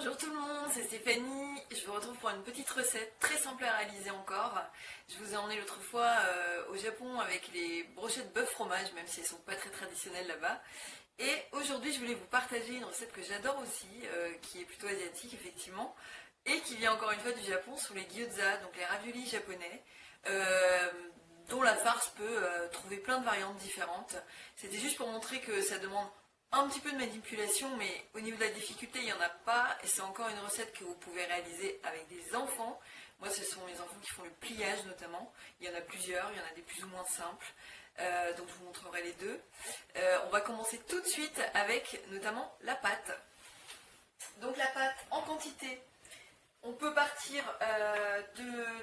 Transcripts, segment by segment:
Bonjour tout le monde, c'est Stéphanie. Je vous retrouve pour une petite recette très simple à réaliser encore. Je vous ai emmené l'autre fois au Japon avec les brochettes bœuf fromage, même si elles ne sont pas très traditionnelles là-bas. Et aujourd'hui, je voulais vous partager une recette que j'adore aussi, qui est plutôt asiatique effectivement, et qui vient encore une fois du Japon, sont les gyoza, donc les raviolis japonais, dont la farce peut trouver plein de variantes différentes. C'était juste pour montrer que ça demande un petit peu de manipulation, mais au niveau de la difficulté, il n'y en a pas, et c'est encore une recette que vous pouvez réaliser avec des enfants. Moi, ce sont mes enfants qui font le pliage notamment. Il y en a plusieurs, il y en a des plus ou moins simples, donc je vous montrerai les deux. On va commencer tout de suite avec notamment la pâte. Donc la pâte en quantité, on peut partir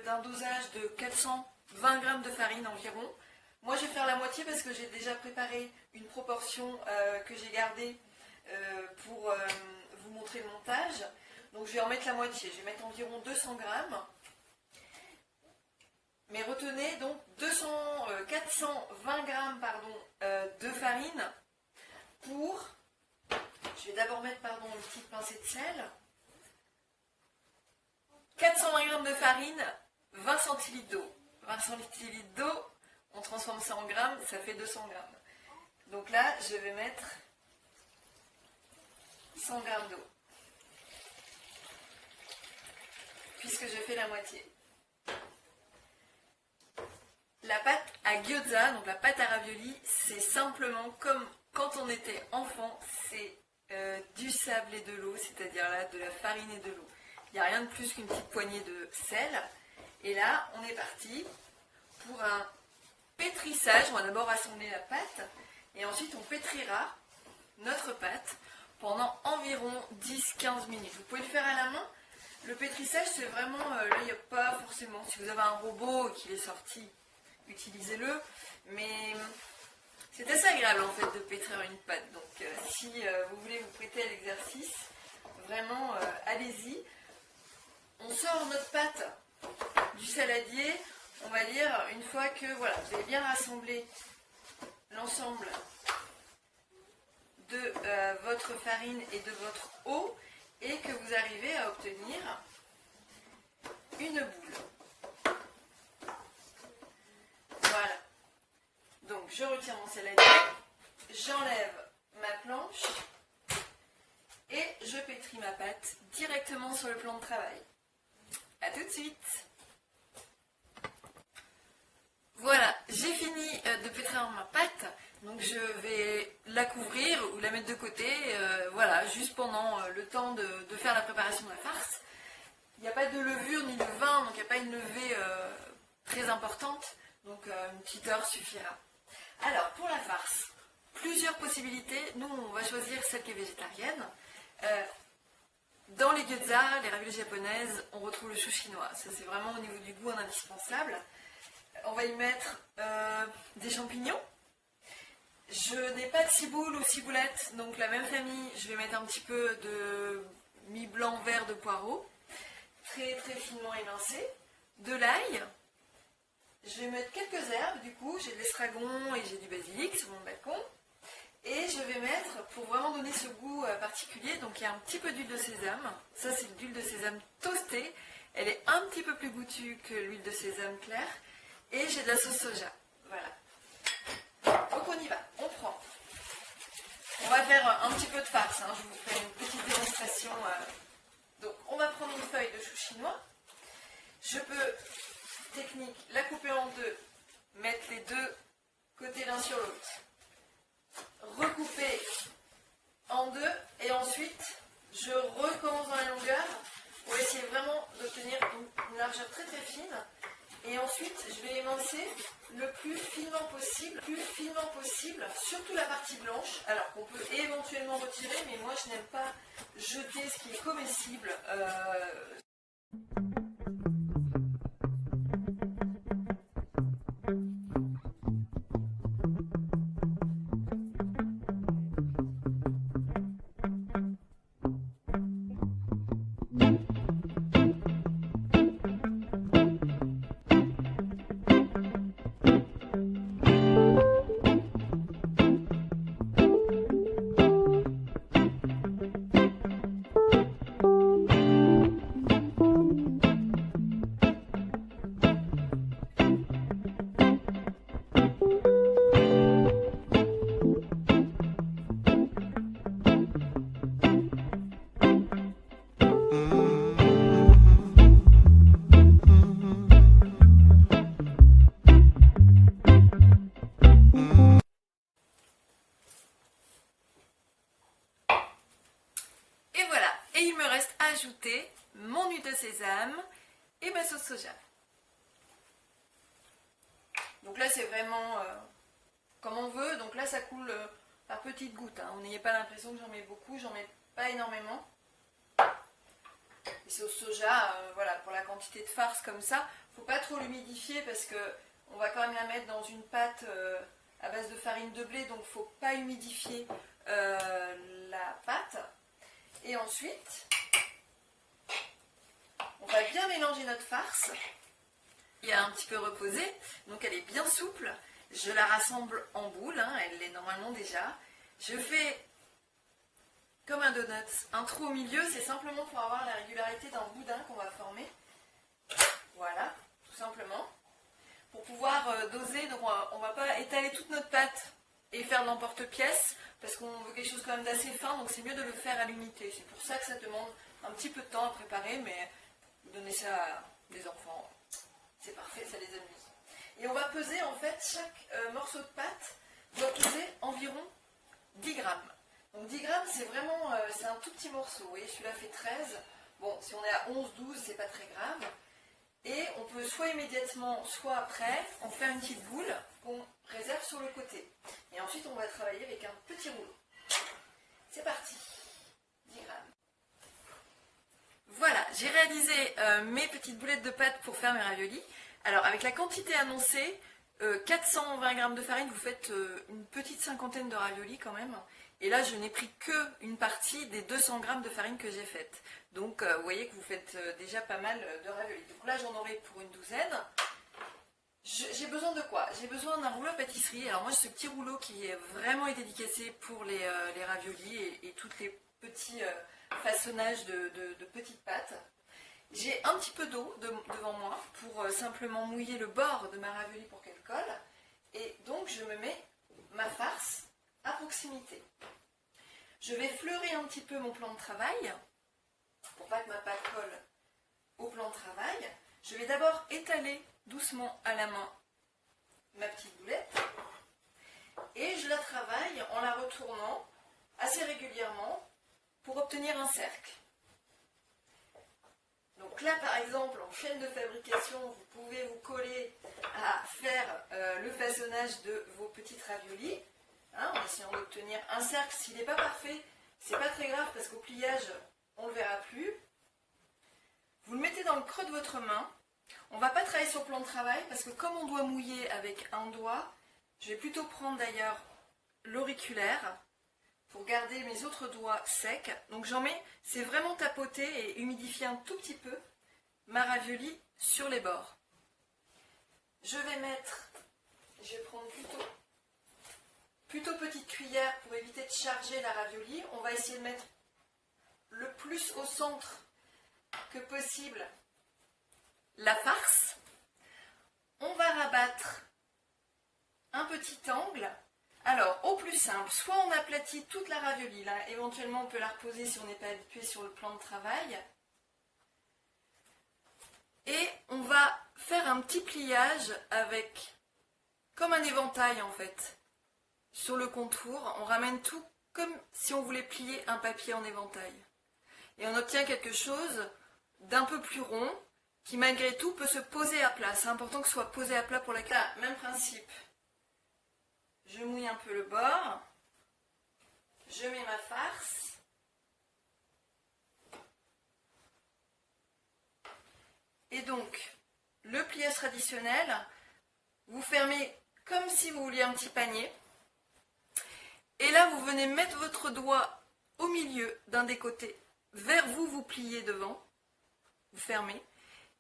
d'un dosage de 420 g de farine environ. Moi je vais faire la moitié parce que j'ai déjà préparé une proportion que j'ai gardée pour vous montrer le montage. Donc je vais en mettre la moitié, je vais mettre environ 200 g. Mais retenez donc 420 g de farine pour, je vais d'abord mettre une petite pincée de sel, 420 g de farine, 20 centilitres d'eau. 20 centilitres d'eau, on transforme ça en grammes, ça fait 200 g. Donc là, je vais mettre 100 g d'eau, puisque je fais la moitié. La pâte à gyoza, donc la pâte à ravioli, c'est simplement comme quand on était enfant, c'est du sable et de l'eau, c'est-à-dire là de la farine et de l'eau. Il n'y a rien de plus qu'une petite poignée de sel. Et là, on est parti pour un pétrissage. On va d'abord assembler la pâte et ensuite on pétrira notre pâte pendant environ 10-15 minutes. Vous pouvez le faire à la main. Le pétrissage, c'est vraiment, là il n'y a pas forcément, si vous avez un robot qui est sorti, utilisez-le, mais c'est assez agréable en fait de pétrir une pâte. Donc si vous voulez vous prêter à l'exercice, vraiment allez-y. On sort notre pâte du saladier, on va dire, une fois que voilà, vous avez bien rassemblé l'ensemble de votre farine et de votre eau et que vous arrivez à obtenir une boule. Voilà. Donc je retire mon saladier, j'enlève ma planche et je pétris ma pâte directement sur le plan de travail. A tout de suite. Voilà, j'ai fini de pétrir ma pâte, donc je vais la couvrir ou la mettre de côté, voilà, juste pendant le temps de faire la préparation de la farce. Il n'y a pas de levure ni de vin, donc il n'y a pas une levée très importante, donc une petite heure suffira. Alors, pour la farce, plusieurs possibilités. Nous, on va choisir celle qui est végétarienne. Dans les gyoza, les raviolis japonaises, on retrouve le chou chinois. Ça, c'est vraiment au niveau du goût un indispensable. On va y mettre des champignons. Je n'ai pas de ciboule ou ciboulette, donc la même famille, je vais mettre un petit peu de mi-blanc vert de poireau, très très finement émincé, de l'ail. Je vais mettre quelques herbes, du coup, j'ai de l'estragon et j'ai du basilic sur mon balcon. Et je vais mettre, pour vraiment donner ce goût particulier, donc il y a un petit peu d'huile de sésame. Ça, c'est de l'huile de sésame toastée. Elle est un petit peu plus goûtue que l'huile de sésame claire. Et j'ai de la sauce soja. Voilà. Donc on y va, on prend. On va faire un petit peu de farce, hein. Je vous fais une petite démonstration. Donc on va prendre une feuille de chou chinois. Je peux, technique, la couper en deux, mettre les deux côtés l'un sur l'autre, recouper en deux et ensuite je recommence dans la longueur pour essayer vraiment d'obtenir une largeur très très fine. Et ensuite, je vais émincer le plus finement possible, surtout la partie blanche, alors qu'on peut éventuellement retirer, mais moi je n'aime pas jeter ce qui est comestible. reste à ajouter mon huile de sésame et ma sauce soja. Donc là c'est vraiment comme on veut, donc là ça coule par petites gouttes, hein. Vous n'ayez pas l'impression que j'en mets beaucoup, j'en mets pas énormément. Et sauce soja, voilà, pour la quantité de farce comme ça, faut pas trop l'humidifier parce que on va quand même la mettre dans une pâte à base de farine de blé, donc faut pas humidifier la pâte. Et ensuite, on va bien mélanger notre farce. Il a un petit peu reposé, donc elle est bien souple. Je la rassemble en boule, hein, elle l'est normalement déjà. Je fais comme un donut, un trou au milieu, c'est simplement pour avoir la régularité d'un boudin qu'on va former. Voilà, tout simplement. Pour pouvoir doser, donc on va pas étaler toute notre pâte et faire de l'emporte-pièce, parce qu'on veut quelque chose quand même d'assez fin, donc c'est mieux de le faire à l'unité. C'est pour ça que ça demande un petit peu de temps à préparer, mais vous donnez ça à des enfants, c'est parfait, ça les amuse. Et on va peser en fait, chaque morceau de pâte doit peser environ 10 grammes. Donc 10 grammes c'est vraiment, c'est un tout petit morceau, vous voyez, celui-là fait 13. Bon, si on est à 11-12, c'est pas très grave. Et on peut soit immédiatement, soit après, en faire une petite boule qu'on réserve sur le côté. Et ensuite on va travailler avec un petit rouleau. C'est parti, 10 grammes. Voilà, j'ai réalisé mes petites boulettes de pâte pour faire mes raviolis. Alors avec la quantité annoncée, 420 g de farine, vous faites une petite cinquantaine de raviolis quand même. Et là je n'ai pris qu'une partie des 200 g de farine que j'ai faite. Donc vous voyez que vous faites déjà pas mal de raviolis. Donc là j'en aurai pour une douzaine. J'ai besoin de quoi? J'ai besoin d'un rouleau à pâtisserie. Alors moi j'ai ce petit rouleau qui est vraiment dédicacé pour les raviolis et tous les petits façonnages de petites pâtes. J'ai un petit peu d'eau devant moi pour simplement mouiller le bord de ma ravioli pour qu'elle colle. Et donc je me mets ma farce à proximité. Je vais fleurir un petit peu mon plan de travail pour pas que ma pâte colle au plan de travail. Je vais d'abord étaler doucement à la main ma petite boulette et je la travaille en la retournant assez régulièrement pour obtenir un cercle. Donc là par exemple en chaîne de fabrication vous pouvez vous coller à faire le façonnage de vos petites raviolis, hein, en essayant d'obtenir un cercle. S'il n'est pas parfait, c'est pas très grave parce qu'au pliage on ne le verra plus. Vous le mettez dans le creux de votre main. On ne va pas travailler sur le plan de travail parce que comme on doit mouiller avec un doigt, je vais plutôt prendre d'ailleurs l'auriculaire pour garder mes autres doigts secs. Donc j'en mets, c'est vraiment tapoter et humidifier un tout petit peu ma ravioli sur les bords. Je vais prendre plutôt petite cuillère pour éviter de charger la ravioli. On va essayer de mettre le plus au centre que possible la farce. On va rabattre un petit angle. Alors, au plus simple, soit on aplatit toute la ravioli, là, éventuellement on peut la reposer si on n'est pas habitué sur le plan de travail. Et on va faire un petit pliage avec, comme un éventail en fait, sur le contour. On ramène tout comme si on voulait plier un papier en éventail. Et on obtient quelque chose d'un peu plus rond, qui malgré tout peut se poser à plat. C'est important que ce soit posé à plat pour la carte. Même principe. Je mouille un peu le bord. Je mets ma farce. Et donc, le pliage traditionnel, vous fermez comme si vous vouliez un petit panier. Et là, vous venez mettre votre doigt au milieu d'un des côtés. Vers vous, vous pliez devant. Vous fermez.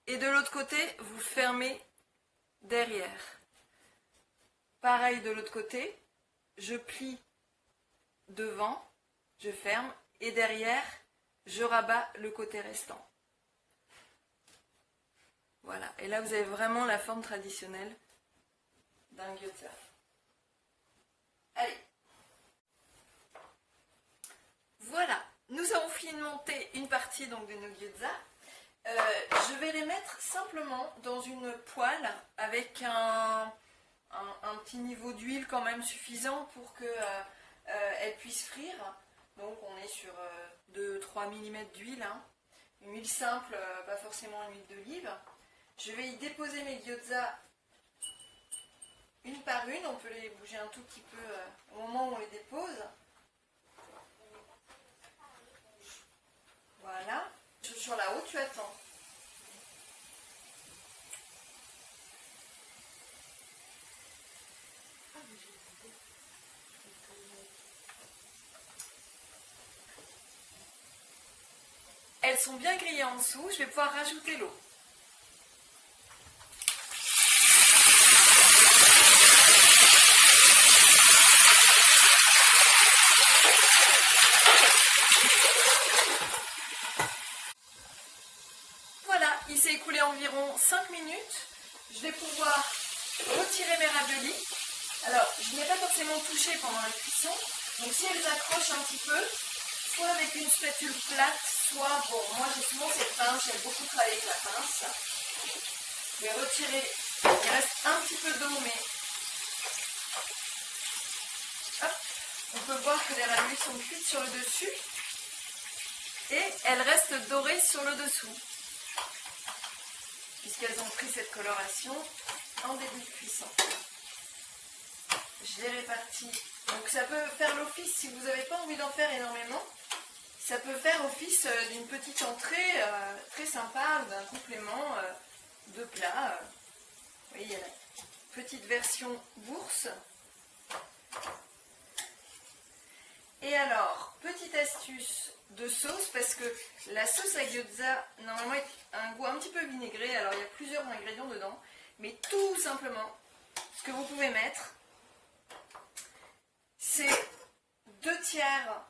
Et de l'autre côté, vous fermez derrière. Pareil de l'autre côté, je plie devant, je ferme, et derrière, je rabats le côté restant. Voilà, et là vous avez vraiment la forme traditionnelle d'un gyoza. Allez. Voilà, nous avons fini de monter une partie donc, de nos gyoza. Je vais les mettre simplement dans une poêle avec un petit niveau d'huile quand même suffisant pour qu'elles puissent frire. Donc on est sur 2-3 mm d'huile. Hein. une huile simple, pas forcément une huile d'olive. Je vais y déposer mes gyoza une par une. On peut les bouger un tout petit peu au moment où on les dépose. Voilà. Sur la haut, tu attends. Elles sont bien grillées en dessous, je vais pouvoir rajouter l'eau. Voilà, il s'est écoulé environ 5 minutes. Je vais pouvoir retirer mes raviolis. Alors, je n'ai pas forcément touché pendant la cuisson, donc si elles accrochent un petit peu, soit avec une spatule plate, soit, bon, moi j'ai souvent cette pince, j'aime beaucoup travailler avec la pince. Je vais retirer, il reste un petit peu d'eau, mais hop, on peut voir que les raviolis sont cuites sur le dessus et elles restent dorées sur le dessous, puisqu'elles ont pris cette coloration en début de cuisson. Je les répartis. Donc ça peut faire l'office, si vous n'avez pas envie d'en faire énormément, ça peut faire office d'une petite entrée très sympa, ou d'un complément de plat. Vous voyez, il y a la petite version bourse. Et alors, petite astuce de sauce, parce que la sauce à gyoza, normalement, a un goût un petit peu vinaigré, alors il y a plusieurs ingrédients dedans, mais tout simplement, ce que vous pouvez mettre, c'est 2 tiers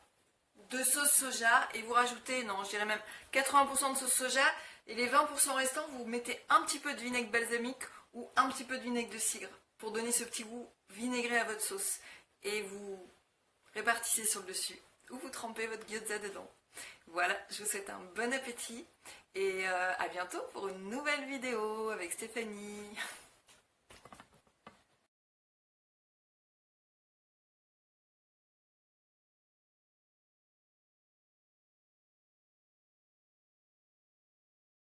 de sauce soja et vous rajoutez, non, je dirais même 80% de sauce soja et les 20% restants, vous mettez un petit peu de vinaigre balsamique ou un petit peu de vinaigre de cidre pour donner ce petit goût vinaigré à votre sauce et vous répartissez sur le dessus ou vous trempez votre gyoza dedans. Voilà, je vous souhaite un bon appétit et à bientôt pour une nouvelle vidéo avec Stéphanie.